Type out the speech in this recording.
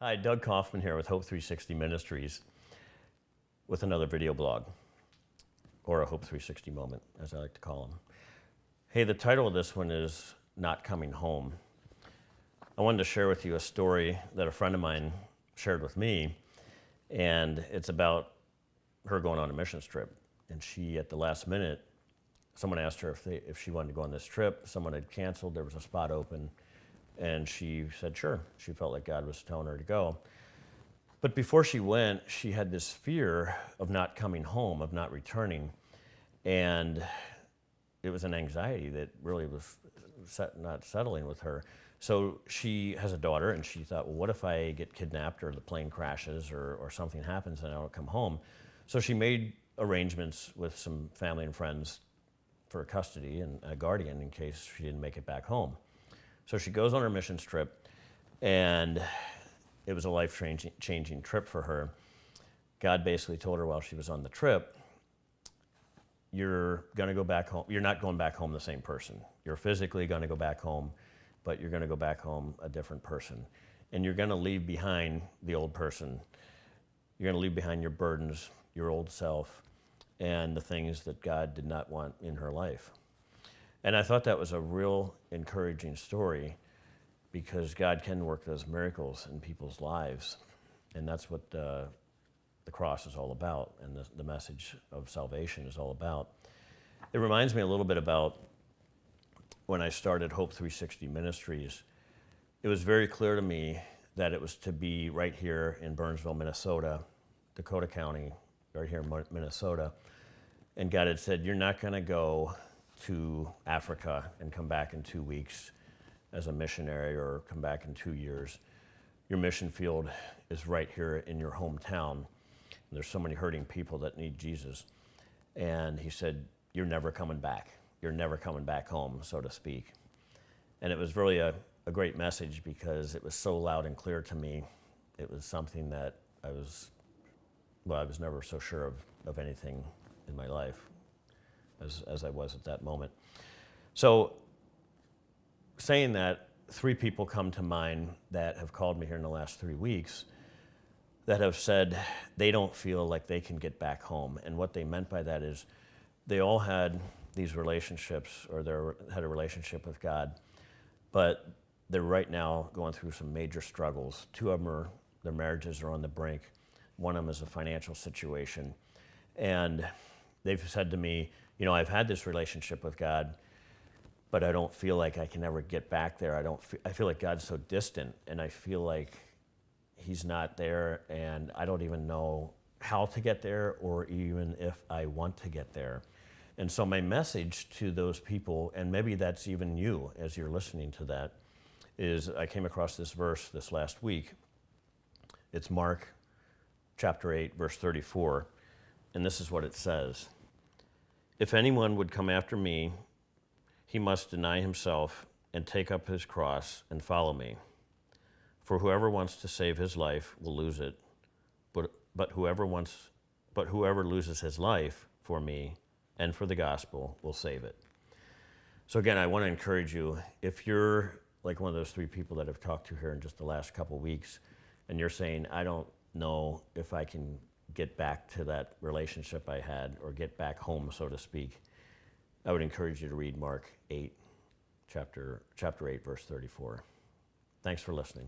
Hi, Doug Kaufman here with Hope 360 Ministries with another video blog, or a Hope 360 moment, as I like to call them. Hey, the title of this one is Not Coming Home. I wanted to share with you a story that a friend of mine shared with me, and it's about her going on a missions trip. And she, at the last minute, someone asked her if she wanted to go on this trip. Someone had canceled, there was a spot open. And she said, sure. She felt like God was telling her to go. But before she went, she had this fear of not coming home, of not returning. And it was an anxiety that really was not settling with her. So she has a daughter, and she thought, well, what if I get kidnapped or the plane crashes or something happens and I don't come home? So she made arrangements with some family and friends for custody and a guardian in case she didn't make it back home. So she goes on her missions trip, and it was a life-changing trip for her. God basically told her while she was on the trip, you're going to go back home. You're not going back home the same person. You're physically going to go back home, but you're going to go back home a different person. And you're going to leave behind the old person. You're going to leave behind your burdens, your old self, and the things that God did not want in her life. And I thought that was a real encouraging story, because God can work those miracles in people's lives. And that's what the cross is all about, and the message of salvation is all about. It reminds me a little bit about when I started Hope 360 Ministries. It was very clear to me that it was to be right here in Burnsville, Minnesota, Dakota County, right here in Minnesota. And God had said, you're not going to go to Africa and come back in 2 weeks as a missionary, or come back in 2 years. Your mission field is right here in your hometown. And there's so many hurting people that need Jesus. And he said, you're never coming back. You're never coming back home, so to speak. And it was really a great message, because it was so loud and clear to me. It was something that I was never so sure of anything in my life as I was at that moment. So saying that, 3 people come to mind that have called me here in the last 3 weeks that have said they don't feel like they can get back home. And what they meant by that is they all had these relationships, or they had a relationship with God, but they're right now going through some major struggles. 2 of them their marriages are on the brink. One of them is a financial situation. And they've said to me, I've had this relationship with God, but I don't feel like I can ever get back there. I feel like God's so distant, and I feel like he's not there, and I don't even know how to get there, or even if I want to get there. And so my message to those people, and maybe that's even you as you're listening to that, is I came across this verse this last week. It's Mark chapter 8, verse 34, and this is what it says. If anyone would come after me, he must deny himself and take up his cross and follow me. For whoever wants to save his life will lose it, but whoever loses his life for me and for the gospel will save it. So again, I want to encourage you, if you're like one of those 3 people that I've talked to here in just the last couple weeks, and you're saying, I don't know if I can get back to that relationship I had, or get back home, so to speak, I would encourage you to read Mark 8, chapter 8, verse 34. Thanks for listening.